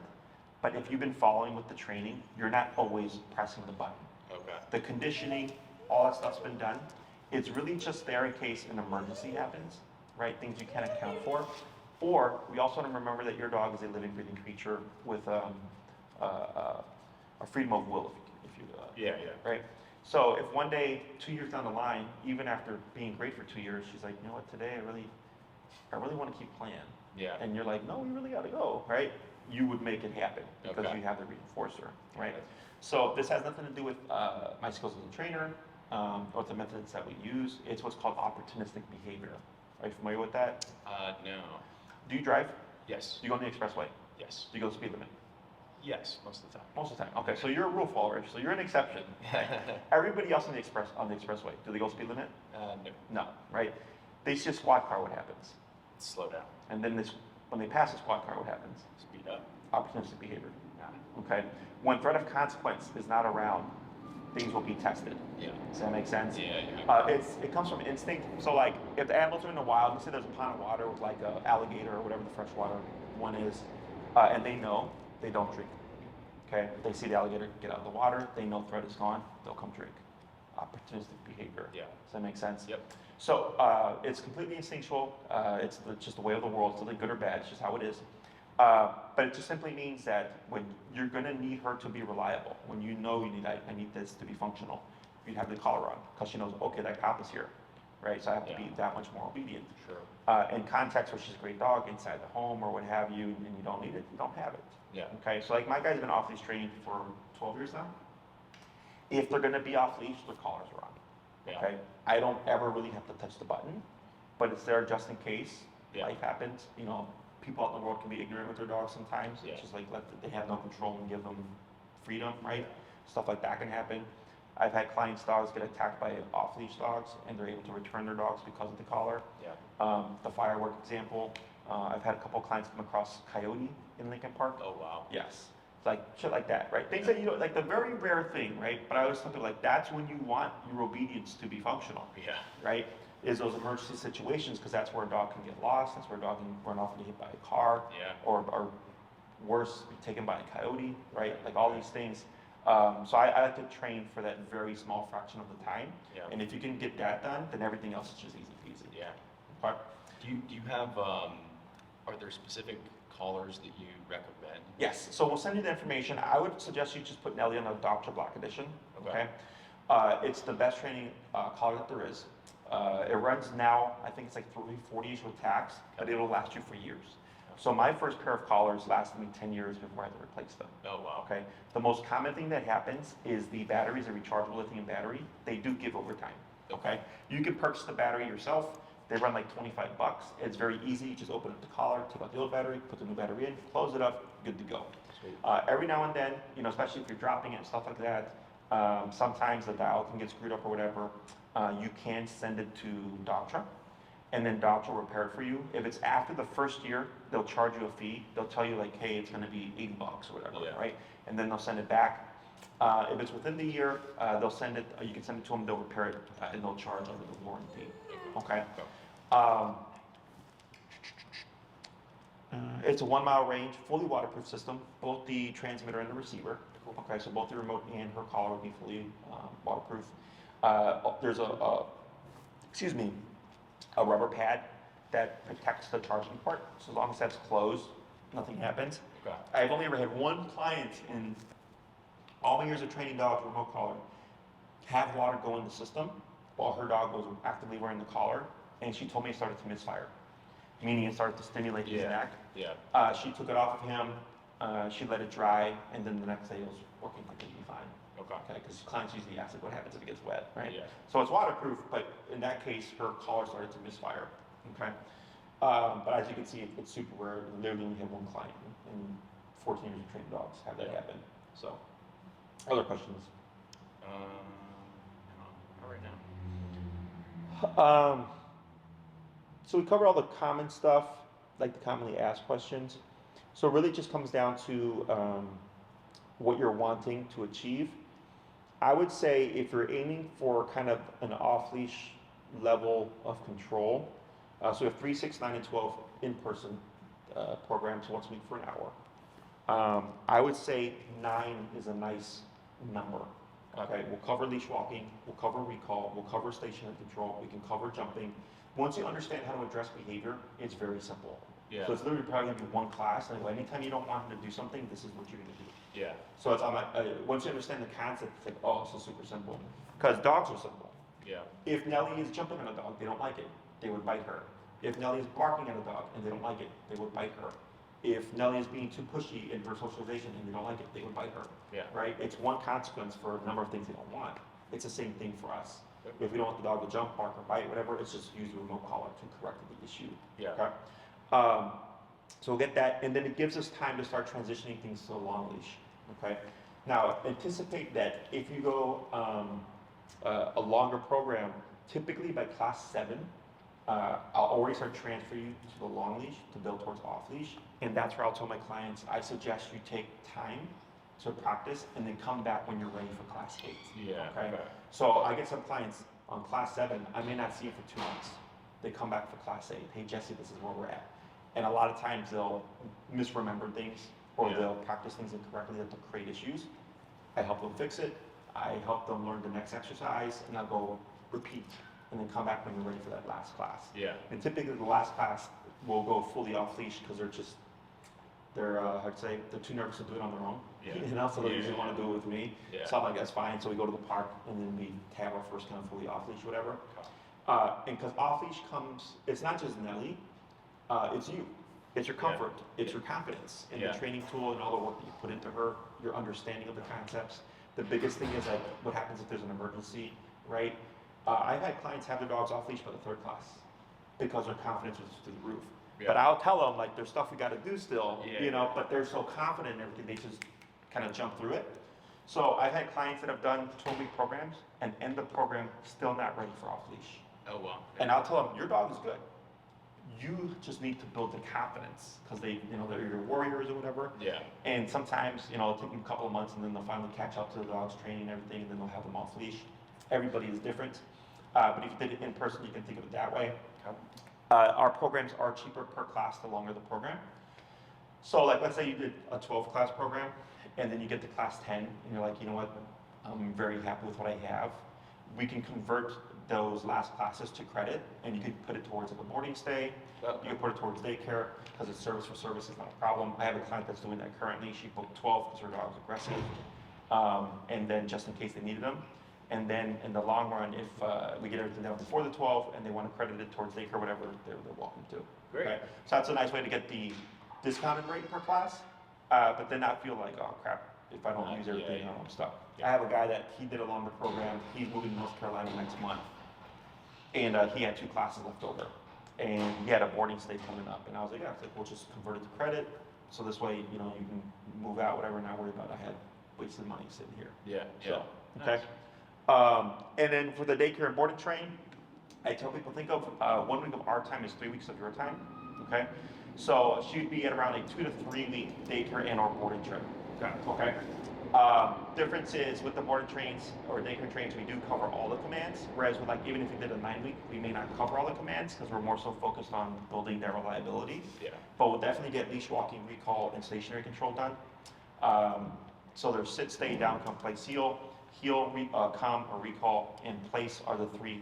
But if you've been following with the training, you're not always pressing the button. Okay. The conditioning, all that stuff's been done. It's really just there in case an emergency happens, right? Things you can't account for. Or we also want to remember that your dog is a living, breathing creature with a freedom of will, Yeah. right? So if one day, 2 years down the line, even after being great for 2 years, she's like, you know what, today I really want to keep playing. Yeah. And you're like, no, we really got to go, right? You would make it happen because Okay. you have the reinforcer, right? Okay. So this has nothing to do with my skills as a trainer. or the methods that we use. It's what's called opportunistic behavior. Are you familiar with that? No. Do you drive? Yes. Do you go on the expressway? Yes. Do you go the speed limit? Yes, most of the time. Most of the time. Okay, so you're a rule follower, so you're an exception. Everybody else on the expressway, do they go speed limit? No. No, right? They see a squad car, what happens? Slow down. And then when they pass a squad car, what happens? Speed up. Opportunistic behavior. Okay? When threat of consequence is not around, things will be tested. Yeah. Does that make sense? Yeah. It comes from instinct. So like, if the animals are in the wild, you see there's a pond of water with like an alligator or whatever the freshwater one is, and they know, they don't drink. Okay? They see the alligator get out of the water, they know threat is gone, they'll come drink. Opportunistic behavior. Yeah. Does that make sense? Yep. So it's completely instinctual. It's just the way of the world. It's nothing good or bad. It's just how it is. But it just simply means that when you're going to need her to be reliable, when you know you need, I need this to be functional, you have the collar on because she knows, okay, that cop is here, right? So I have to be that much more obedient. Sure. In context where she's a great dog inside the home or what have you, and you don't need it, you don't have it. Yeah. Okay. So like my guy's been off leash training for 12 years now. If they're going to be off leash, their collars are on. Yeah. Okay. I don't ever really have to touch the button, but it's there just in case life happens. You know, people out in the world can be ignorant with their dogs sometimes. It's just like they have no control and give them freedom, right? Stuff like that can happen. I've had clients' dogs get attacked by off-leash dogs, and they're able to return their dogs because of the collar. Yeah. The firework example. I've had a couple of clients come across coyote in Lincoln Park. Oh wow. Yes. It's like shit like that, right? Things that you know, like the very rare thing, right? But I always think like that's when you want your obedience to be functional. Yeah. Right? Is those emergency situations, because that's where a dog can get lost, that's where a dog can run off and get hit by a car, or worse, be taken by a coyote, right? Like all these things. So I like to train for that very small fraction of the time. Yeah. And if you can get that done, then everything else is just easy peasy. Yeah. Okay? Do you have are there specific collars that you recommend? Yes. So we'll send you the information. I would suggest you just put Nellie on a Dr. Block edition. Okay. It's the best training collar that there is. It runs now, I think it's like 340-ish with tax, but it'll last you for years. So my first pair of collars lasted me 10 years before I had to replace them. Oh wow. Okay. The most common thing that happens is the batteries, a rechargeable lithium battery, they do give over time. Okay. You can purchase the battery yourself. They run like $25. It's very easy. You just open up the collar, take out the old battery, put the new battery in, close it up, good to go. Sweet. Every now and then, you know, especially if you're dropping it and stuff like that, sometimes the dial can get screwed up or whatever. You can send it to Doctra, and then Doctra will repair it for you. If it's after the first year, they'll charge you a fee. They'll tell you like, hey, it's going to be $80 or whatever, right? And then they'll send it back. If it's within the year, they'll send it. You can send it to them. They'll repair it, and they'll charge under the warranty. Okay. It's a 1 mile range, fully waterproof system, both the transmitter and the receiver. Okay, so both the remote and her collar will be fully waterproof. There's a rubber pad that protects the charging port. So as long as that's closed, nothing happens. Okay. I've only ever had one client in all my years of training dogs, remote collar, have water go in the system while her dog was actively wearing the collar, and she told me it started to misfire, meaning it started to stimulate his neck. Yeah. She took it off of him, she let it dry, and then the next day it was working completely fine. Okay, because clients usually ask, what happens if it gets wet, right? Yeah. So it's waterproof, but in that case, her collar started to misfire. Okay. But as you can see, it's super rare. Literally only have one client in 14 years of training dogs have that happen. So, other questions? Not right now. So we covered all the common stuff, like the commonly asked questions. So it really just comes down to what you're wanting to achieve. I would say if you're aiming for kind of an off-leash level of control, so we have 3, 6, 9, and 12 in-person programs once a week for an hour. I would say 9 is a nice number. Okay, we'll cover leash walking, we'll cover recall, we'll cover stationary control, we can cover jumping. Once you understand how to address behavior, it's very simple. Yeah. So it's literally probably gonna be one class, and anytime you don't want them to do something, this is what you're gonna do. Yeah. So it's once you understand the concept, it's like, oh, this is super simple. Because dogs are simple. Yeah. If Nellie is jumping on a dog, they don't like it, they would bite her. If Nellie is barking at a dog and they don't like it, they would bite her. If Nellie is being too pushy in her socialization and they don't like it, they would bite her. Yeah. Right? It's one consequence for a number of things they don't want. It's the same thing for us. If we don't want the dog to jump, bark, or bite, whatever, it's just use the remote collar to correct the issue. Yeah. Okay? So we'll get that, and then it gives us time to start transitioning things to a long leash. Okay? Now, anticipate that if you go a longer program, typically by class 7, I'll already start transferring you to the long leash to build towards off leash, and that's where I'll tell my clients, I suggest you take time to practice and then come back when you're ready for class 8. Yeah. Okay? So I get some clients on class 7, I may not see them for 2 months. They come back for class 8. Hey Jesse, this is where we're at. And a lot of times they'll misremember things, or they'll practice things incorrectly that will create issues. I help them fix it. I help them learn the next exercise, and I'll go repeat, and then come back when you're ready for that last class. Yeah. And typically the last class will go fully off leash because they're I'd say they're too nervous to do it on their own. Yeah. You know, so they usually want to do it with me. Yeah. So I'm like, that's fine. So we go to the park and then we have our first kind of fully off leash, whatever. And because off leash comes, it's not just Nellie, it's you. It's your comfort. It's your confidence in the training tool and all the work that you put into her, your understanding of the concepts. The biggest thing is like what happens if there's an emergency, right? I've had clients have their dogs off leash by the 3rd class because their confidence was through the roof. Yeah. But I'll tell them like there's stuff we got to do still, you know, but they're so confident in everything, they just kind of jump through it. So I've had clients that have done 12-week programs and end the program still not ready for off leash. Oh, wow. And I'll tell them, your dog is good. You just need to build the confidence because they, you know, they're your warriors or whatever. Yeah. And sometimes, you know, it'll take them a couple of months and then they'll finally catch up to the dog's training and everything, and then they'll have them off leash. Everybody is different. But if you did it in person, you can think of it that way. Our programs are cheaper per class the longer the program. So like, let's say you did a 12-class program and then you get to class 10 and you're like, you know what, I'm very happy with what I have. We can convert those last classes to credit, and you could put it towards like a boarding stay. You can put it towards daycare because it's service for service is not a problem. I have a client that's doing that currently. She booked 12 because her dog's aggressive, and then just in case they needed them. And then in the long run, if we get everything down before the 12 and they want to credit it towards daycare, whatever, they're welcome to. Great. Okay? So that's a nice way to get the discounted rate per class, but then not feel like, oh crap, if I don't use everything, I'm stuck. I have a guy that he did a longer program. He's moving to North Carolina next month, and he had 2 classes left over, and he had a boarding stay coming up. And I was like, yeah, we'll just convert it to credit, so this way, you know, you can move out, whatever, and not worry about I had wasted money sitting here. Yeah. So, okay. And then for the daycare and boarding train, I tell people think of 1 week of our time is 3 weeks of your time. Okay, so she'd be at around a 2 to 3 week daycare and or boarding train. Okay. Difference is with the boarding trains or daycare trains, we do cover all the commands. Whereas with like even if we did a 9-week, we may not cover all the commands because we're more so focused on building their reliability. Yeah. But we'll definitely get leash walking, recall, and stationary control done. So there's sit, stay, down, come, place, heel. Heel, come, or recall, and place are the 3,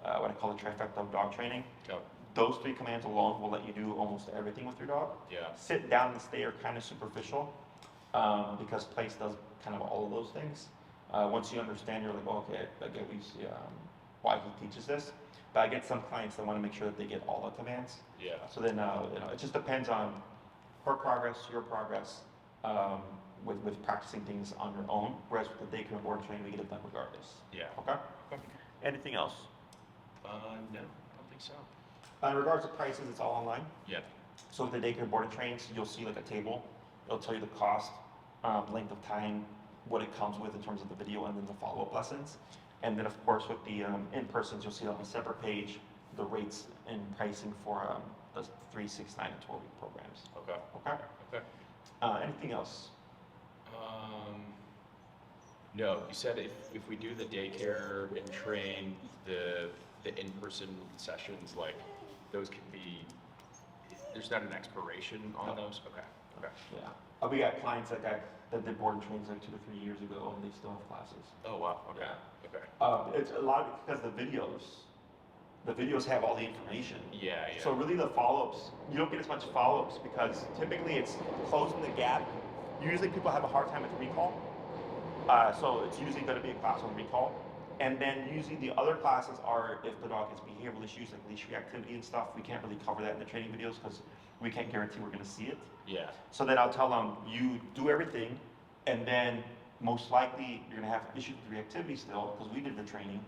what I call the trifecta of dog training. Yep. Those 3 commands alone will let you do almost everything with your dog. Yeah. Sit, down, and stay are kind of superficial because place does kind of all of those things. Once you understand, you're like, oh, okay, I get why he teaches this. But I get some clients that want to make sure that they get all the commands. Yeah. So then, you know, it just depends on her progress, your progress. With practicing things on your own, whereas with the daycare and board training, we get it done regardless. Yeah. Okay? Anything else? No, I don't think so. In regards to prices, it's all online. Yeah. So with the daycare and boarding trains, you'll see like a table. It'll tell you the cost, length of time, what it comes with in terms of the video, and then the follow-up lessons. And then of course with the in-persons, you'll see on a separate page the rates and pricing for the 3, 6, 9, and 12-week programs. Okay. Okay? Okay. Anything else? No, you said if we do the daycare and train, the in-person sessions, like those can be, there's not an expiration on those? Okay. Okay. Yeah. We got clients that did board and trains like 2 to 3 years ago, and they still have classes. Oh, wow. Okay. Yeah. Okay. It's a lot because the videos have all the information. Yeah. So really the follow-ups, you don't get as much follow-ups because typically it's closing the gap. Usually people have a hard time with recall. So it's usually going to be a class on recall. And then usually the other classes are if the dog has behavioral issues like leash reactivity and stuff. We can't really cover that in the training videos because we can't guarantee we're going to see it. Yeah. So then I'll tell them, you do everything, and then most likely you're gonna have issues with reactivity still, because we did the training,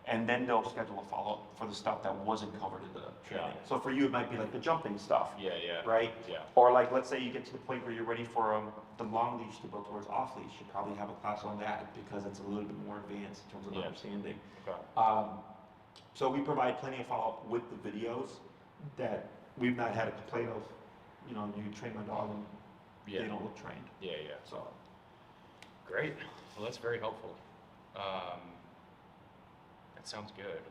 and then they'll schedule a follow-up for the stuff that wasn't covered in the training. Yeah. So for you, it might be like the jumping stuff. Yeah, yeah. Right? Yeah. Or like, let's say you get to the point where you're ready for the long leash to go towards off leash, you probably have a class on that, because it's a little bit more advanced in terms of Yeah. understanding. Okay. So we provide plenty of follow-up with the videos that we've not had a complaint of, you know, you train my dog and Yeah. they don't look trained. Yeah, yeah. So, Great. Well, that's very helpful. That sounds good.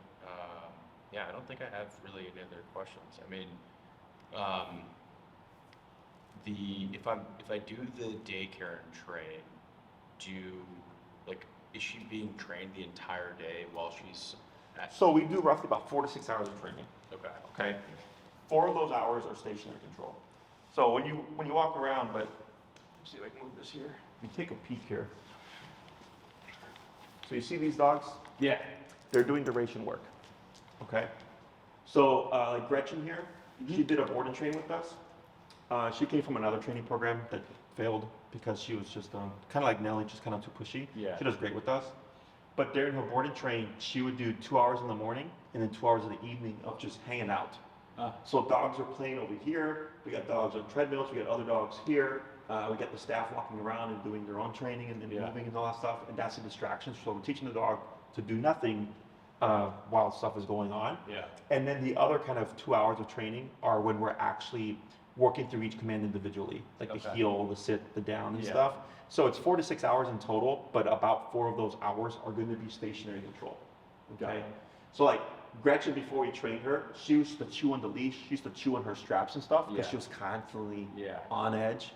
Yeah, I don't think I have really any other questions. I mean, if I do the daycare and train, is she being trained the entire day while she's at? so we do roughly about 4 to 6 hours of training. Okay. Okay, 4 of those hours are stationary control. So when you walk around, but let's see if I can move this here. You take a peek here. So you see these dogs? Yeah. They're doing duration work. Okay. So like Gretchen here, she did a board and train with us. She came from another training program that failed because she was just kind of like Nellie, just kind of too pushy. Yeah. She does great with us. But during her board and train, she would do 2 hours in the morning and then 2 hours in the evening of just hanging out. So dogs are playing over here. We got dogs on treadmills. We got other dogs here. We got the staff walking around and doing their own training and Yeah. moving and all that stuff. And that's a distraction. So we're teaching the dog to do nothing while stuff is going on. Yeah. And then the other kind of 2 hours of training are when we're actually working through each command individually, like the Okay. heel, the sit, the down and Yeah. stuff. So it's 4 to 6 hours in total, but about 4 of those hours are going to be stationary control. Got Okay. it. So like Gretchen, before we trained her, she used to chew on the leash. She used to chew on her straps and stuff because Yeah. she was constantly Yeah. on edge.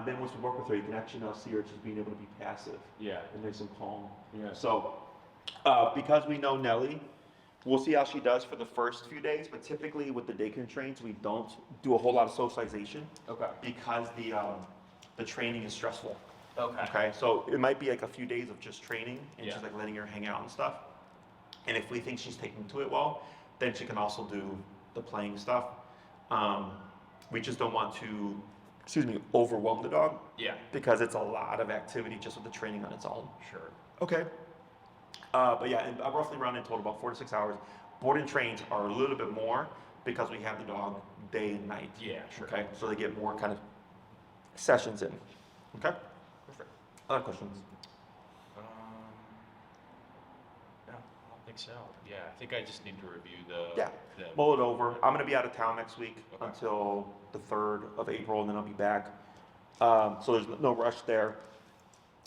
Then once we work with her, you can actually now see her just being able to be passive Yeah. and nice and calm. Yeah. So because we know Nellie, we'll see how she does for the first few days, but typically with the daycare trains, we don't do a whole lot of socialization Okay. because the training is stressful. Okay. Okay, so it might be like a few days of just training and Yeah. just like letting her hang out and stuff. And if we think she's taking to it well, then she can also do the playing stuff. We just don't want to, overwhelm the dog Yeah. because it's a lot of activity just with the training on its own. Sure. Okay. But yeah, and roughly around in total about 4 to 6 hours. Board and trains are a little bit more because we have the dog day and night. Yeah. Sure. Okay, so they get more kind of sessions in. Okay. Perfect. Other questions? No, I don't think so. Yeah, I think I just need to review the. Yeah. the- Mull it over. I'm gonna be out of town next week Okay. until the 3rd of April, and then I'll be back. So there's no rush there.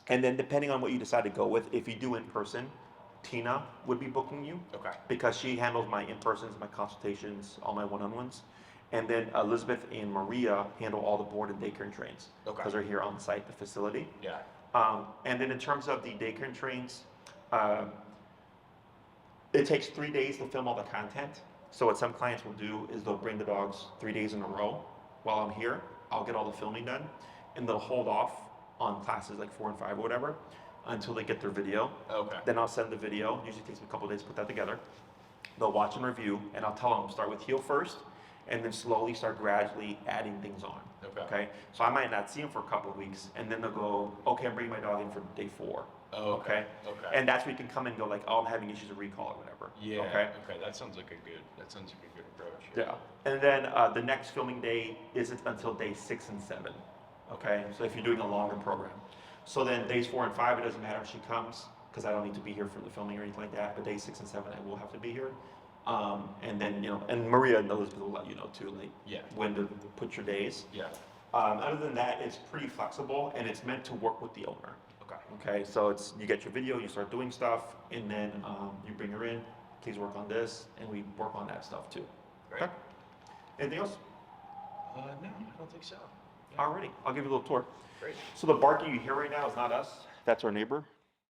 And then depending on what you decide to go with, if you do in person, Tina would be booking you Okay. because she handles my in-persons, my consultations, all my one-on-ones. And then Elizabeth and Maria handle all the board and daycare and trains Okay. because they're here on site, the facility. Yeah. And then in terms of the daycare and trains, it takes 3 days to film all the content. So what some clients will do is they'll bring the dogs 3 days in a row while I'm here. I'll get all the filming done, and they'll hold off on classes like 4 and 5 or whatever until they get their video. Okay. Then I'll send the video. Usually takes me a couple days to put that together. They'll watch and review, and I'll tell them start with heel first, and then slowly start gradually adding things on. Okay. Okay. So I might not see them for a couple of weeks, and then they'll go, okay, I'm bringing my dog in for day 4. Oh, okay. Okay. And that's where you can come in and go like, oh, I'm having issues with recall or whatever. Yeah. Okay. Okay. That sounds like a good approach. Yeah. And then the next filming day isn't until day 6 and 7. Okay. So if you're doing a longer program. So then days 4 and 5, it doesn't matter if she comes because I don't need to be here for the filming or anything like that. But days 6 and 7, I will have to be here. And then, and Maria and Elizabeth will let you know too, like Yeah. when to put your days. Yeah. Other than that, it's pretty flexible and it's meant to work with the owner. Okay. Okay, so it's you get your video, you start doing stuff, and then you bring her in. Please work on this, and we work on that stuff too. Great. Okay. Anything else? No, I don't think so. Yeah. Alrighty, I'll give you a little tour. Great. So the barking you hear right now is not us. That's our neighbor.